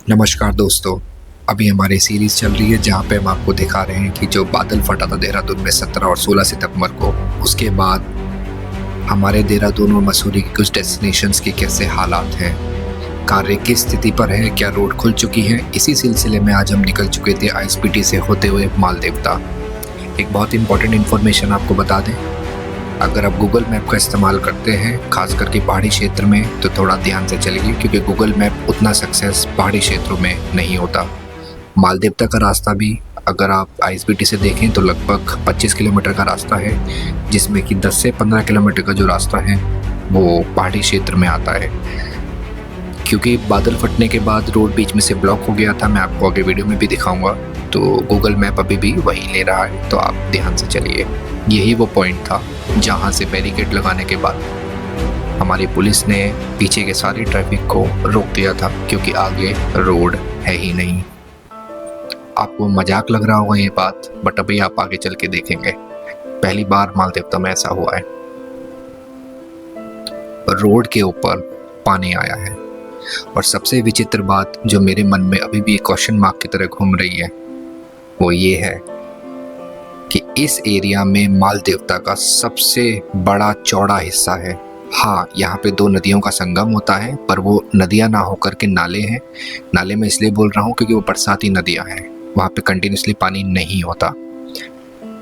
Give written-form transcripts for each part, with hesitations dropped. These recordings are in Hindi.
नमस्कार दोस्तों। अभी हमारी सीरीज़ चल रही है जहाँ पे हम आपको दिखा रहे हैं कि जो बादल फटा था देहरादून में 17 और 16 सितंबर को, उसके बाद हमारे देहरादून और मसूरी की कुछ डेस्टिनेशंस के कैसे हालात हैं, कार्य किस स्थिति पर है, क्या रोड खुल चुकी है। इसी सिलसिले में आज हम निकल चुके थे आईएसबीटी से होते हुए मालदेवता। एक बहुत इंपॉर्टेंट इन्फॉर्मेशन आपको बता दें, अगर आप गूगल मैप का इस्तेमाल करते हैं खास करके पहाड़ी क्षेत्र में तो थोड़ा ध्यान से चलिए, क्योंकि गूगल मैप उतना सक्सेस पहाड़ी क्षेत्रों में नहीं होता। मालदेवता का रास्ता भी अगर आप आईएसबीटी से देखें तो लगभग 25 किलोमीटर का रास्ता है, जिसमें कि 10 से 15 किलोमीटर का जो रास्ता है वो पहाड़ी क्षेत्र में आता है। क्योंकि बादल फटने के बाद रोड बीच में से ब्लॉक हो गया था, मैं आपको आगे वीडियो में भी दिखाऊंगा, तो गूगल मैप अभी भी वही ले रहा है, तो आप ध्यान से चलिए। यही वो पॉइंट था जहां से बैरिकेड लगाने के बाद हमारी पुलिस ने पीछे के सारी ट्रैफिक को रोक दिया था, क्योंकि आगे रोड है ही नहीं। आपको मजाक लग रहा होगा ये बात, बट अभी आप आगे चल के देखेंगे। पहली बार मालदेवता में ऐसा हुआ है, रोड के ऊपर पानी आया है। और सबसे विचित्र बात जो मेरे मन में अभी भी क्वेश्चन मार्क की तरह घूम रही है वो ये है कि इस एरिया में मालदेवता का सबसे बड़ा चौड़ा हिस्सा है। हाँ, यहाँ पे दो नदियों का संगम होता है, पर वो नदियाँ ना होकर के नाले हैं। नाले में इसलिए बोल रहा हूँ क्योंकि वो बरसाती नदियाँ हैं, वहाँ पे कंटिन्यूसली पानी नहीं होता।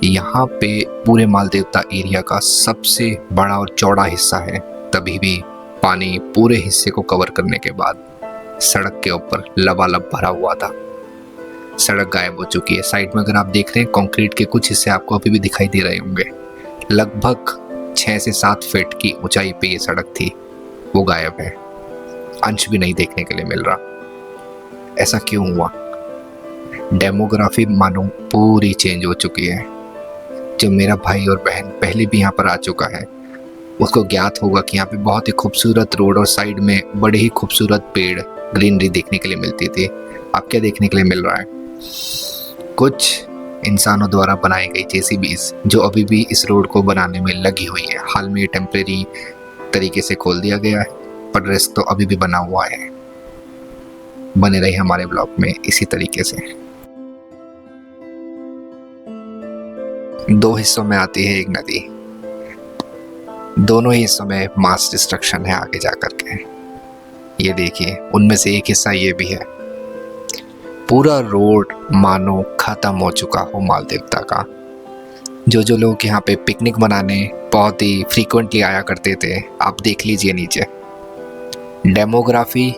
यहाँ पे पूरे मालदेवता एरिया का सबसे बड़ा और चौड़ा हिस्सा है, तभी भी पानी पूरे हिस्से को कवर करने के बाद सड़क के ऊपर लबालब भरा हुआ था। सड़क गायब हो चुकी है। साइड में अगर आप देख रहे हैं कंक्रीट के कुछ हिस्से आपको अभी भी दिखाई दे रहे होंगे। लगभग 6 से 7 फीट की ऊंचाई पे ये सड़क थी, वो गायब है। अंश भी नहीं देखने के लिए मिल रहा। ऐसा क्यों हुआ? डेमोग्राफी मानो पूरी चेंज हो चुकी है। जो मेरा भाई और बहन पहले भी यहाँ पर आ चुका है उसको ज्ञात होगा कि यहाँ पे बहुत ही खूबसूरत रोड और साइड में बड़े ही खूबसूरत पेड़, ग्रीनरी देखने के लिए मिलती थी। अब क्या देखने के लिए मिल रहा है? कुछ इंसानों द्वारा बनाई गई जेसीबीज जो अभी भी इस रोड को बनाने में लगी हुई है। हाल में ये टेम्परेरी तरीके से खोल दिया गया है, पर रेस्ट तो अभी भी बना हुआ है। बने रहे हमारे ब्लॉग में इसी तरीके से। दो हिस्सों में आती है एक नदी, दोनों ही हिस्सों में मास डिस्ट्रक्शन है आगे जाकर के। ये देखिए, उनमें से एक हिस्सा ये भी है। पूरा रोड मानो खत्म हो चुका हो मालदेवता का। जो लोग यहाँ पे पिकनिक मनाने बहुत ही फ्रीक्वेंटली आया करते थे, आप देख लीजिए नीचे डेमोग्राफी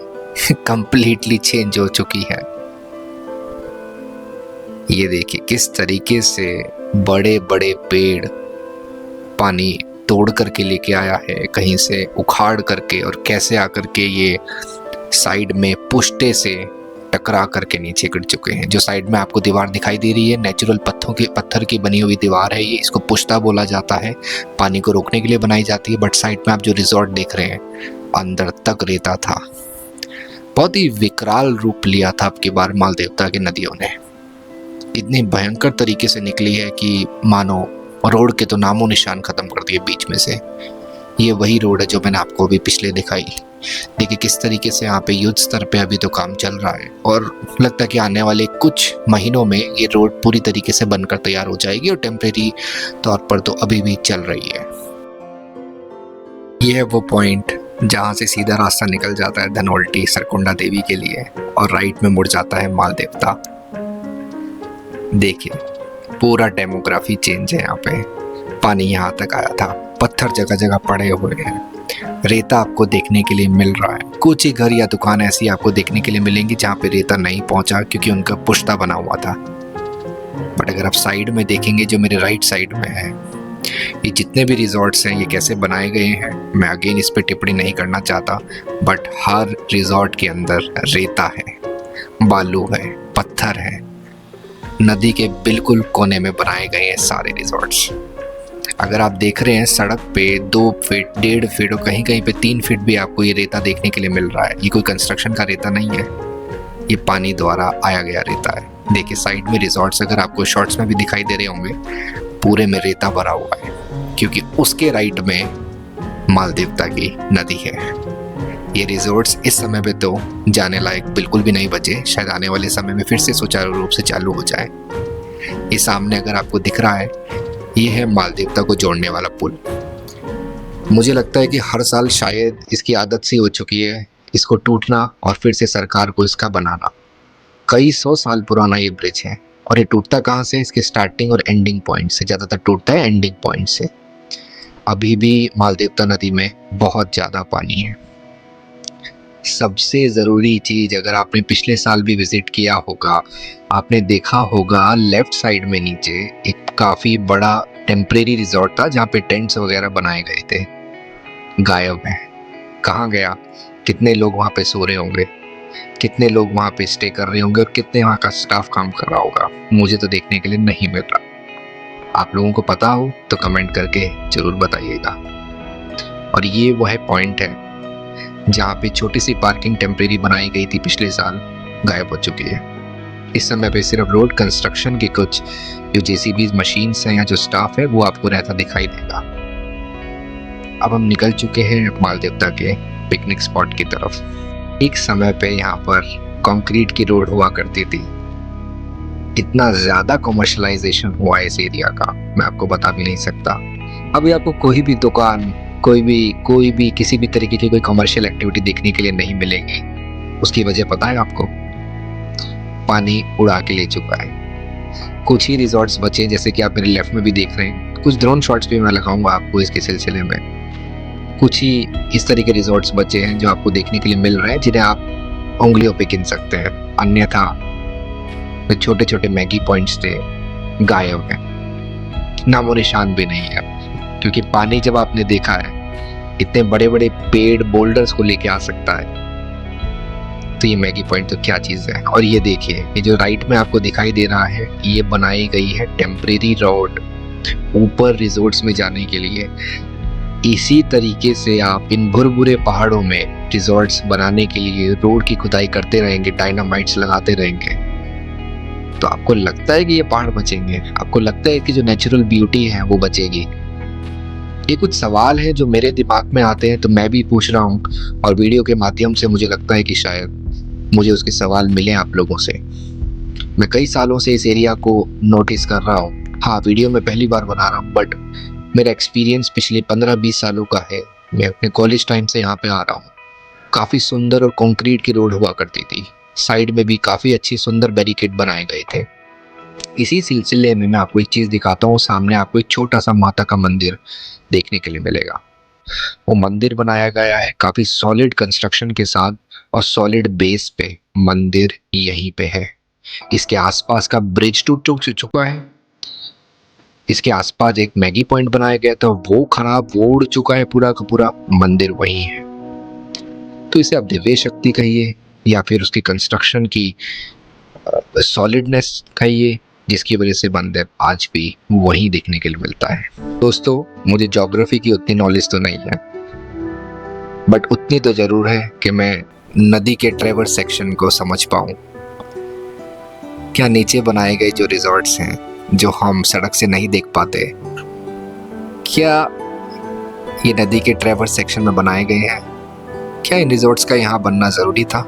कंप्लीटली चेंज हो चुकी है। ये देखिए किस तरीके से बड़े बड़े पेड़ पानी तोड़ करके लेके आया है, कहीं से उखाड़ करके, और कैसे आकर के ये साइड में पुष्टे से टकरा करके नीचे गिर चुके हैं। जो साइड में आपको दीवार दिखाई दे रही है, नेचुरल पत्थर की बनी हुई दीवार है ये। इसको पुष्टा बोला जाता है, पानी को रोकने के लिए बनाई जाती है। बट साइड में आप जो रिजॉर्ट देख रहे हैं, अंदर तक रेता था। बहुत ही विकराल रूप लिया था अब की बार मालदेवता की नदियों ने। इतनी भयंकर तरीके से निकली है कि मानो रोड के तो नामो निशान खत्म कर दिए बीच में से। ये वही रोड है जो मैंने आपको अभी पिछले दिखाई। देखिए किस तरीके से यहाँ पे युद्ध स्तर पे अभी तो काम चल रहा है, और लगता है कि आने वाले कुछ महीनों में ये रोड पूरी तरीके से बनकर तैयार हो जाएगी, और टेम्परेरी तौर पर तो अभी भी चल रही है। ये है वो पॉइंट जहाँ से सीधा रास्ता निकल जाता है धनोल्टी सरकुंडा देवी के लिए, और राइट में मुड़ जाता है मालदेवता। देखिए पूरा डेमोग्राफी चेंज है। यहाँ पे पानी यहाँ तक आया था, पत्थर जगह जगह पड़े हुए हैं, रेता आपको देखने के लिए मिल रहा है। कुछ ही घर या दुकान ऐसी आपको देखने के लिए मिलेंगी जहाँ पे रेता नहीं पहुँचा, क्योंकि उनका पुश्ता बना हुआ था। बट अगर आप साइड में देखेंगे, जो मेरे राइट साइड में है, ये जितने भी रिजॉर्ट्स हैं ये कैसे बनाए गए हैं, मैं अगेन इस पर टिप्पणी नहीं करना चाहता, बट हर रिजॉर्ट के अंदर रेता है, बालू है, पत्थर है। नदी के बिल्कुल कोने में बनाए गए हैं सारे रिजॉर्ट्स। अगर आप देख रहे हैं सड़क पे 2 फीट 1.5 फीट और कहीं कहीं पे 3 फीट भी आपको ये रेता देखने के लिए मिल रहा है। ये कोई कंस्ट्रक्शन का रेता नहीं है, ये पानी द्वारा आया गया रेता है। देखिए साइड में रिजॉर्ट्स अगर आपको शॉर्ट्स में भी दिखाई दे रहे होंगे, पूरे में रेता भरा हुआ है, क्योंकि उसके राइट में मालदेवता की नदी है। ये रिजॉर्ट्स इस समय पे तो जाने लायक बिल्कुल भी नहीं बचे, शायद आने वाले समय में फिर से सुचारू रूप से चालू हो जाए। ये सामने अगर आपको दिख रहा है, ये है मालदेवता को जोड़ने वाला पुल। मुझे लगता है कि हर साल शायद इसकी आदत सी हो चुकी है इसको टूटना और फिर से सरकार को इसका बनाना। कई 100 साल पुराना ये ब्रिज है और ये टूटता कहाँ से? इसके स्टार्टिंग और एंडिंग पॉइंट से। ज़्यादातर टूटता है एंडिंग पॉइंट से। अभी भी मालदेवता नदी में बहुत ज़्यादा पानी है। सबसे ज़रूरी चीज़, अगर आपने पिछले साल भी विज़िट किया होगा, आपने देखा होगा लेफ़्ट साइड में नीचे एक काफ़ी बड़ा टेम्परेरी रिजॉर्ट था जहाँ पे टेंट्स वगैरह बनाए गए थे। गायब है। कहाँ गया? कितने लोग वहाँ पे सो रहे होंगे, कितने लोग वहाँ पे स्टे कर रहे होंगे और कितने वहाँ का स्टाफ काम कर रहा होगा? मुझे तो देखने के लिए नहीं मिल रहा। आप लोगों को पता हो तो कमेंट करके ज़रूर बताइएगा। और ये वो है पॉइंट है जहाँ पे छोटी सी पार्किंग टेम्परेरी बनाई गई थी पिछले साल, गायब हो चुकी है। इस समय पे सिर्फ रोड कंस्ट्रक्शन की कुछ जो जेसीबी मशीन्स हैं या जो स्टाफ है वो आपको रहता दिखाई देगा। अब हम निकल चुके हैं मालदेवता के पिकनिक स्पॉट की तरफ। एक समय पे यहाँ पर कंक्रीट की रोड हुआ करती थी। इतना ज़्यादा कमर्शलाइजेशन हुआ इस एरिया का, मैं आपको बता भी नहीं सकता। अभी आपको कोई भी दुकान, कोई भी किसी भी तरीके की कोई कमर्शियल एक्टिविटी देखने के लिए नहीं मिलेगी। उसकी वजह पता है आपको? पानी उड़ा के ले चुका है। कुछ ही रिजॉर्ट्स बचे, जैसे कि आप मेरे लेफ्ट में भी देख रहे हैं। कुछ ड्रोन शॉट्स भी मैं लगाऊंगा आपको इसके सिलसिले में। कुछ ही इस तरह के रिजॉर्ट्स बचे हैं जो आपको देखने के लिए मिल रहे हैं, जिन्हें आप उंगलियों पे गिन सकते हैं। अन्यथा जो छोटे छोटे मैगी पॉइंट्स थे, गायब है, नामो निशान भी नहीं है। क्योंकि पानी जब आपने देखा है, इतने बड़े बड़े पेड़ बोल्डर्स को लेके आ सकता है, तो ये मैगी पॉइंट तो क्या चीज़ है। और ये देखिए, ये जो राइट में आपको दिखाई दे रहा है, ये बनाई गई है टेम्परेरी रोड ऊपर रिजॉर्ट्स में जाने के लिए। इसी तरीके से आप इन भुरभुरे पहाड़ों में रिजॉर्ट्स बनाने के लिए रोड की खुदाई करते रहेंगे, डायनामाइट्स लगाते रहेंगे, तो आपको लगता है कि ये पहाड़ बचेंगे? आपको लगता है कि जो नेचुरल ब्यूटी है वो बचेगी? ये कुछ सवाल है जो मेरे दिमाग में आते हैं, तो मैं भी पूछ रहा हूँ और वीडियो के माध्यम से मुझे लगता है कि शायद मुझे उसके सवाल मिले आप लोगों से। मैं कई सालों से इस एरिया को नोटिस कर रहा हूँ। हाँ, वीडियो में पहली बार बना रहा हूँ, बट मेरा एक्सपीरियंस पिछले 15-20 सालों का है। मैं अपने कॉलेज टाइम से यहाँ पे आ रहा हूँ। काफ़ी सुंदर और कंक्रीट की रोड हुआ करती थी। साइड में भी काफ़ी अच्छी सुंदर बैरिकेड बनाए गए थे। इसी सिलसिले में मैं आपको एक चीज़ दिखाता हूँ। सामने आपको एक छोटा सा माता का मंदिर देखने के लिए मिलेगा। वो मंदिर बनाया गया है काफ़ी सॉलिड कंस्ट्रक्शन के साथ और सॉलिड बेस पे मंदिर यहीं पे है। इसके आसपास का ब्रिज टूट चुका है। इसके आसपास एक मैगी पॉइंट बनाया गया था, वो खराब, वो उड़ चुका है पूरा का पूरा। मंदिर वहीं है। तो इसे आप दिव्य शक्ति कहिए या फिर उसकी कंस्ट्रक्शन की सॉलिडनेस कहिए, जिसकी वजह से मंदिर आज भी वहीं देखने के लिए मिलता है। दोस्तों, मुझे ज्योग्राफी की उतनी नॉलेज तो नहीं है, बट उतनी तो ज़रूर है कि मैं नदी के ट्रेवर्स सेक्शन को समझ पाऊँ। क्या नीचे बनाए गए जो रिजॉर्ट्स हैं, जो हम सड़क से नहीं देख पाते, क्या ये नदी के ट्रेवर्स सेक्शन में बनाए गए हैं? क्या इन रिजॉर्ट्स का यहाँ बनना ज़रूरी था?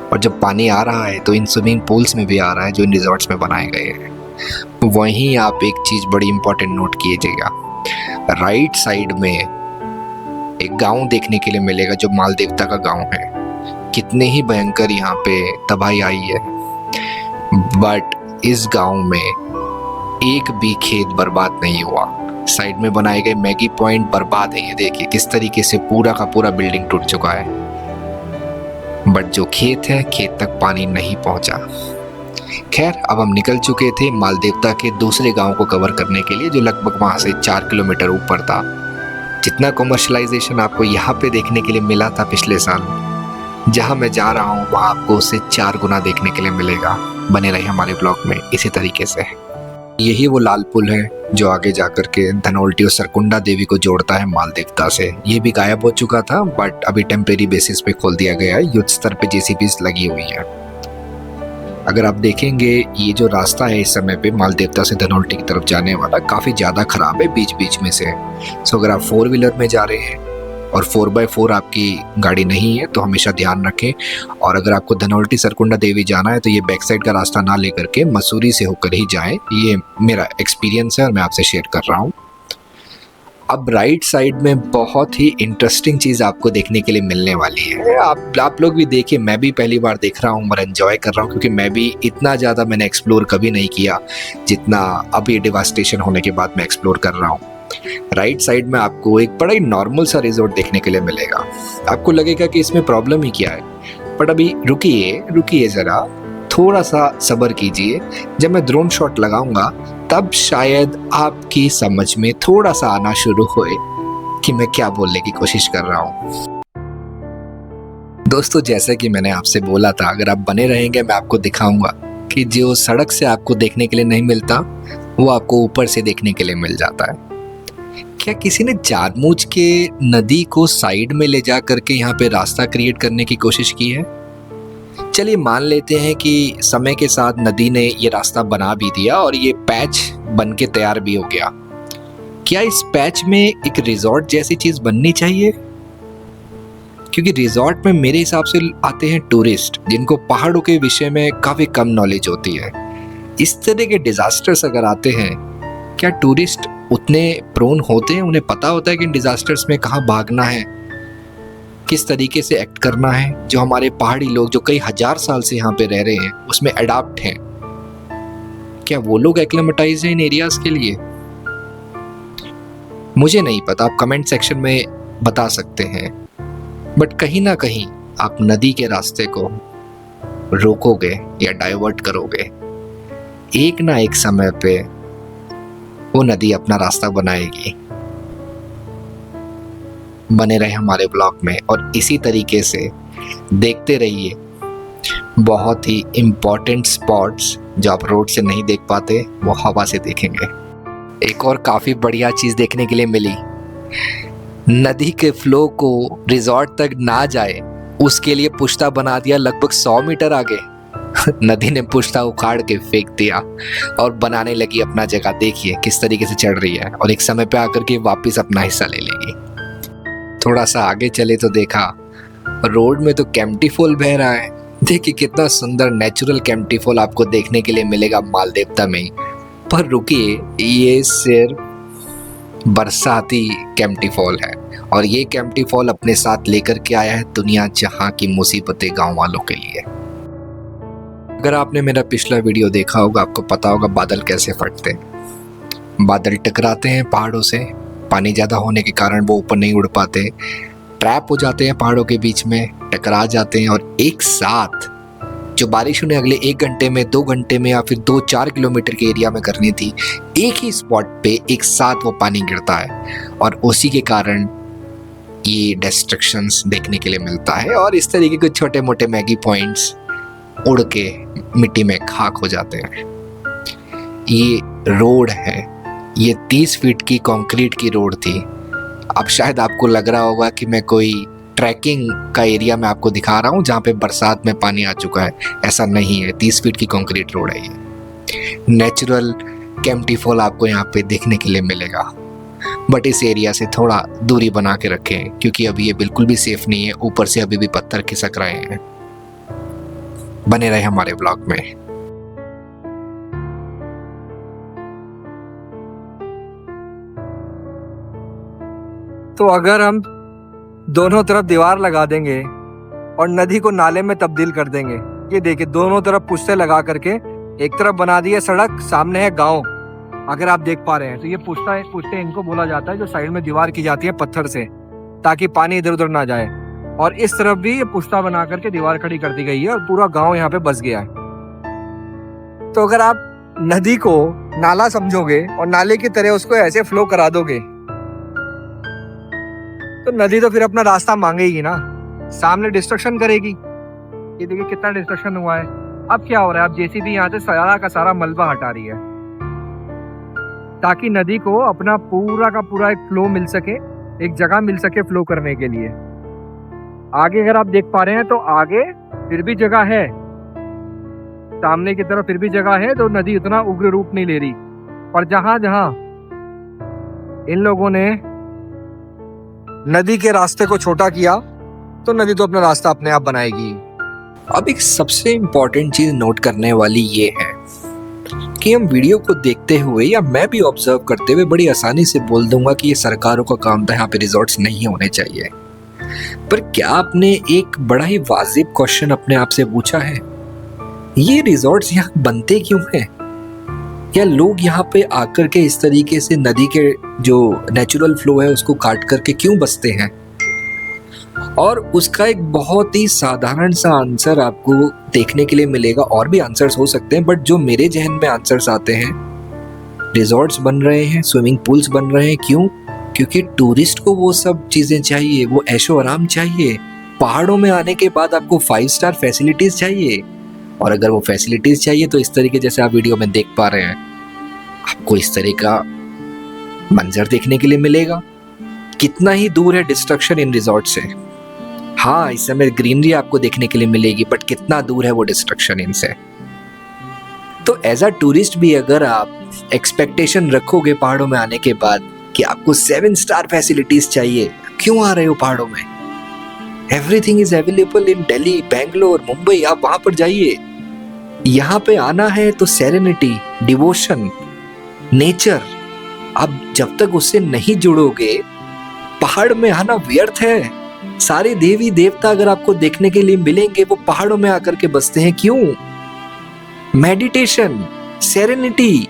और जब पानी आ रहा है तो इन स्विमिंग पूल्स में भी आ रहा है जो इन रिजॉर्ट्स में बनाए गए हैं। वहीं आप एक चीज़ बड़ी इंपॉर्टेंट नोट कीजिएगा, राइट साइड में एक गांव देखने के लिए मिलेगा जो मालदेवता का गांव है। कितने ही भयंकर यहाँ पे तबाही आई है, बट इस गांव में एक भी खेत बर्बाद नहीं हुआ। साइड में बनाए गए मैगी पॉइंट बर्बाद है। ये देखिए किस तरीके से पूरा का पूरा बिल्डिंग टूट चुका है, बट जो खेत है, खेत तक पानी नहीं पहुंचा। खैर, अब हम निकल चुके थे मालदेवता के दूसरे गांव को कवर करने के लिए, जो लगभग वहां से 4 किलोमीटर ऊपर था। जितना कमर्शलाइजेशन आपको यहाँ पे देखने के लिए मिला था पिछले साल, जहाँ मैं जा रहा हूँ वहाँ आपको उससे 4 गुना देखने के लिए मिलेगा। बने रहे हमारे ब्लॉग में इसी तरीके से। यही वो लाल पुल है जो आगे जाकर के धनोल्टी और सरकुंडा देवी को जोड़ता है मालदेवता से। ये भी गायब हो चुका था, बट अभी टेम्परेरी बेसिस पे खोल दिया गया है। युद्ध स्तर पे जेसीबीज लगी हुई है। अगर आप देखेंगे, ये जो रास्ता है इस समय पे मालदेवता से धनोल्टी की तरफ जाने वाला, काफ़ी ज़्यादा ख़राब है बीच बीच में से। सो अगर आप 4 व्हीलर में जा रहे हैं और 4x4 आपकी गाड़ी नहीं है तो हमेशा ध्यान रखें। और अगर आपको धनौल्टी सरकुंडा देवी जाना है तो ये बैक साइड का रास्ता ना लेकर के मसूरी से होकर ही जाएं। ये मेरा एक्सपीरियंस है और मैं आपसे शेयर कर रहा हूँ। अब राइट साइड में बहुत ही इंटरेस्टिंग चीज़ आपको देखने के लिए मिलने वाली है। आप लोग भी देखिए, मैं भी पहली बार देख रहा हूँ और एंजॉय कर रहा हूँ, क्योंकि मैं भी इतना ज़्यादा मैंने एक्सप्लोर कभी नहीं किया जितना अभी डिवास्टेशन होने के बाद मैं एक्सप्लोर कर रहा हूँ। राइट साइड में आपको एक बड़ा ही नॉर्मल सा रिजॉर्ट देखने के लिए मिलेगा। आपको लगेगा कि इसमें प्रॉब्लम ही क्या है, बट अभी रुकिए ज़रा, थोड़ा सा सब्र कीजिए। जब मैं ड्रोन शॉट लगाऊंगा तब शायद आपकी समझ में थोड़ा सा आना शुरू होए कि मैं क्या बोलने की कोशिश कर रहा हूँ। दोस्तों, जैसे कि मैंने आपसे बोला था, अगर आप बने रहेंगे मैं आपको दिखाऊंगा कि जो सड़क से आपको देखने के लिए नहीं मिलता वो आपको ऊपर से देखने के लिए मिल जाता है। क्या किसी ने जानबूझ के नदी को साइड में ले जा करके यहाँ पे रास्ता क्रिएट करने की कोशिश की है? चलिए मान लेते हैं कि समय के साथ नदी ने ये रास्ता बना भी दिया और ये पैच बन के तैयार भी हो गया। क्या इस पैच में एक रिजॉर्ट जैसी चीज बननी चाहिए? क्योंकि रिजॉर्ट में मेरे हिसाब से आते हैं टूरिस्ट जिनको पहाड़ों के विषय में काफी कम नॉलेज होती है। इस तरह के डिजास्टर्स अगर आते हैं, क्या टूरिस्ट उतने प्रोन होते हैं? उन्हें पता होता है कि इन डिजास्टर्स में कहाँ भागना है, किस तरीके से एक्ट करना है? जो हमारे पहाड़ी लोग जो कई हजार साल से यहाँ पे रह रहे हैं उसमें अडॉप्ट हैं, क्या वो लोग एक्लेमेटाइज हैं इन एरियाज के लिए? मुझे नहीं पता, आप कमेंट सेक्शन में बता सकते हैं। बट कहीं ना कहीं आप नदी के रास्ते को रोकोगे या डाइवर्ट करोगे, एक ना एक समय पे वो नदी अपना रास्ता बनाएगी। बने रहे हमारे ब्लॉग में और इसी तरीके से देखते रहिए बहुत ही इम्पोर्टेंट स्पॉट्स जो आप रोड से नहीं देख पाते वो हवा से देखेंगे। एक और काफ़ी बढ़िया चीज़ देखने के लिए मिली, नदी के फ्लो को रिजॉर्ट तक ना जाए उसके लिए पुश्ता बना दिया लगभग 100 मीटर आगे। नदी ने पुश्ता उखाड़ के फेंक दिया और बनाने लगी अपना जगह। देखिए किस तरीके से चढ़ रही है और एक समय पे आकर के वापस अपना हिस्सा ले लेगी। थोड़ा सा आगे चले तो देखा रोड में तो केम्प्टी फॉल बह रहा है। देखिए कितना सुंदर नेचुरल केम्प्टी फॉल आपको देखने के लिए मिलेगा मालदेवता में ही। पर रुकिए, ये सिर्फ बरसाती केम्प्टी फॉल है और ये केम्प्टी फॉल अपने साथ लेकर के आया है दुनिया जहां की मुसीबतें गांव वालों के लिए। अगर आपने मेरा पिछला वीडियो देखा होगा आपको पता होगा बादल कैसे फटते हैं। बादल टकराते हैं पहाड़ों से, पानी ज़्यादा होने के कारण वो ऊपर नहीं उड़ पाते, ट्रैप हो जाते हैं पहाड़ों के बीच में, टकरा जाते हैं और एक साथ जो बारिश उन्हें अगले 1 घंटे में, 2 घंटे में या फिर 2-4 किलोमीटर के एरिया में करनी थी, एक ही स्पॉट पे एक साथ वो पानी गिरता है और उसी के कारण ये डिस्ट्रक्शंस देखने के लिए मिलता है। और इस तरीके के छोटे मोटे मैगी पॉइंट्स उड़ के मिट्टी में खाक हो जाते हैं। ये रोड है, ये 30 फीट की कंक्रीट की रोड थी। अब शायद आपको लग रहा होगा कि मैं कोई ट्रैकिंग का एरिया में आपको दिखा रहा हूँ जहाँ पे बरसात में पानी आ चुका है, ऐसा नहीं है। 30 फीट की कंक्रीट रोड है ये। नेचुरल केम्प्टी फॉल आपको यहाँ पे देखने के लिए मिलेगा, बट इस एरिया से थोड़ा दूरी बना के रखें क्योंकि अभी ये बिल्कुल भी सेफ नहीं है। ऊपर से अभी भी पत्थर खिसक रहे हैं। बने रहे हमारे ब्लॉग में। तो अगर हम दोनों तरफ दीवार लगा देंगे और नदी को नाले में तब्दील कर देंगे, ये देखिए दोनों तरफ पुश्ते लगा करके एक तरफ बना दी है सड़क, सामने है गांव। अगर आप देख पा रहे हैं तो ये पुश्ते इनको बोला जाता है जो साइड में दीवार की जाती है पत्थर से, ताकि पानी इधर उधर ना जाए। और इस तरफ भी ये पुश्ता बना करके दीवार खड़ी कर दी गई है और पूरा गांव यहाँ पे बस गया है। तो अगर आप नदी को नाला समझोगे और नाले की तरह उसको ऐसे फ्लो करा दोगे तो नदी तो फिर अपना रास्ता मांगेगी ना, सामने डिस्ट्रक्शन करेगी। ये देखिए कितना डिस्ट्रक्शन हुआ है। अब क्या हो रहा है, अब जेसीबी यहाँ से सारा का सारा मलबा हटा रही है ताकि नदी को अपना पूरा का पूरा एक फ्लो मिल सके, एक जगह मिल सके फ्लो करने के लिए। आगे अगर आप देख पा रहे हैं तो आगे फिर भी जगह है, सामने की तरफ फिर भी जगह है, तो नदी उतना उग्र रूप नहीं ले रही। पर जहां जहां इन लोगों ने नदी के रास्ते को छोटा किया तो नदी तो अपना रास्ता अपने आप बनाएगी। अब एक सबसे इम्पोर्टेंट चीज नोट करने वाली ये है कि हम वीडियो को देखते हुए या मैं भी ऑब्जर्व करते हुए बड़ी आसानी से बोल दूंगा कि ये सरकारों का काम था, यहाँ पे रिजॉर्ट्स नहीं होने चाहिए। पर क्या आपने एक बड़ा ही वाजिब क्वेश्चन अपने आप से पूछा है, ये रिजॉर्ट्स यहाँ बनते क्यों हैं? या लोग यहाँ पे आकर के इस तरीके से नदी के जो नेचुरल फ्लो है उसको काट करके क्यों बसते हैं? और उसका एक बहुत ही साधारण सा आंसर आपको देखने के लिए मिलेगा। और भी आंसर्स हो सकते हैं, बट जो मेरे जहन में आंसर्स आते हैं, रिजॉर्ट्स बन रहे हैं, स्विमिंग पूल्स बन रहे हैं, क्यों? क्योंकि टूरिस्ट को वो सब चीजें चाहिए, वो ऐशो आराम चाहिए। पहाड़ों में आने के बाद आपको 5 स्टार फैसिलिटीज चाहिए, और अगर वो फैसिलिटीज चाहिए तो इस तरीके जैसे आप वीडियो में देख पा रहे हैं, आपको इस तरह का मंजर देखने के लिए मिलेगा। कितना ही दूर है डिस्ट्रक्शन इन रिजॉर्ट से। हाँ, इस समय ग्रीनरी आपको देखने के लिए मिलेगी, बट कितना दूर है वो डिस्ट्रक्शन इनसे। तो एज अ टूरिस्ट भी अगर आप एक्सपेक्टेशन रखोगे पहाड़ों में आने के बाद कि आपको 7 स्टार फैसिलिटीज चाहिए, क्यों आ रहे हो पहाड़ों में? Everything is available in Delhi, Bangalore, Mumbai, आप वहां पर जाइए। यहाँ पे आना है तो सेरेनिटी, डिवोशन, नेचर, आप जब तक उससे नहीं जुड़ोगे पहाड़ में आना व्यर्थ है। सारे देवी देवता अगर आपको देखने के लिए मिलेंगे वो पहाड़ों में आकर के बसते हैं, क्यों? Meditation, serenity,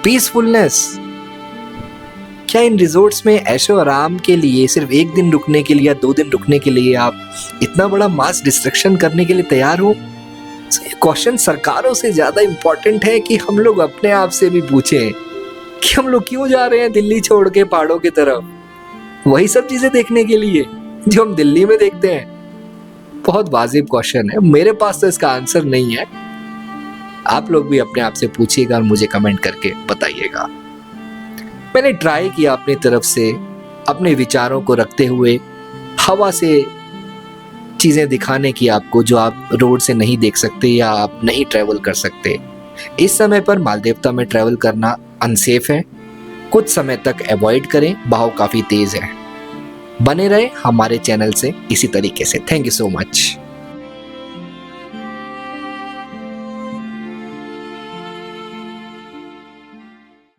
peacefulness. क्या इन रिजॉर्ट्स में ऐशो आराम के लिए सिर्फ 1 दिन रुकने के लिए या 2 दिन रुकने के लिए आप इतना बड़ा मास डिस्ट्रक्शन करने के लिए तैयार हो? ये क्वेश्चन सरकारों से ज्यादा इंपॉर्टेंट है कि हम लोग अपने आप से भी पूछें कि हम लोग क्यों जा रहे हैं दिल्ली छोड़ के पहाड़ों की तरफ, वही सब चीजें देखने के लिए जो हम दिल्ली में देखते हैं। बहुत वाजिब क्वेश्चन है, मेरे पास तो इसका आंसर नहीं है। आप लोग भी अपने आप से पूछिएगा और मुझे कमेंट करके बताइएगा। मैंने ट्राई किया अपनी तरफ से अपने विचारों को रखते हुए हवा से चीजें दिखाने की आपको, जो आप रोड से नहीं देख सकते या आप नहीं ट्रैवल कर सकते। इस समय पर मालदेवता में ट्रैवल करना अनसेफ है, कुछ समय तक अवॉइड करें, बहाव काफी तेज है। बने रहे हमारे चैनल से इसी तरीके से। Thank you so much.